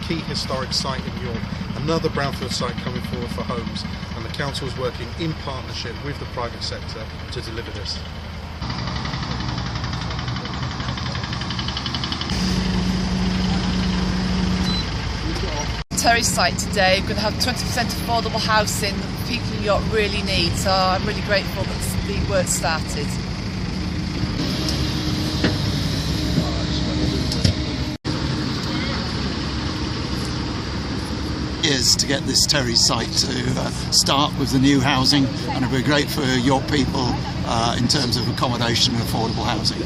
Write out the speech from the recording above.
key historic site in York, another brownfield site coming forward for homes, and the council is working in partnership with the private sector to deliver this. Terry site today, we're going to have 20% affordable housing that people in York really need, so I'm really grateful that the work started. Is to get this Terry site to start with the new housing, and it'll be great for York people in terms of accommodation and affordable housing.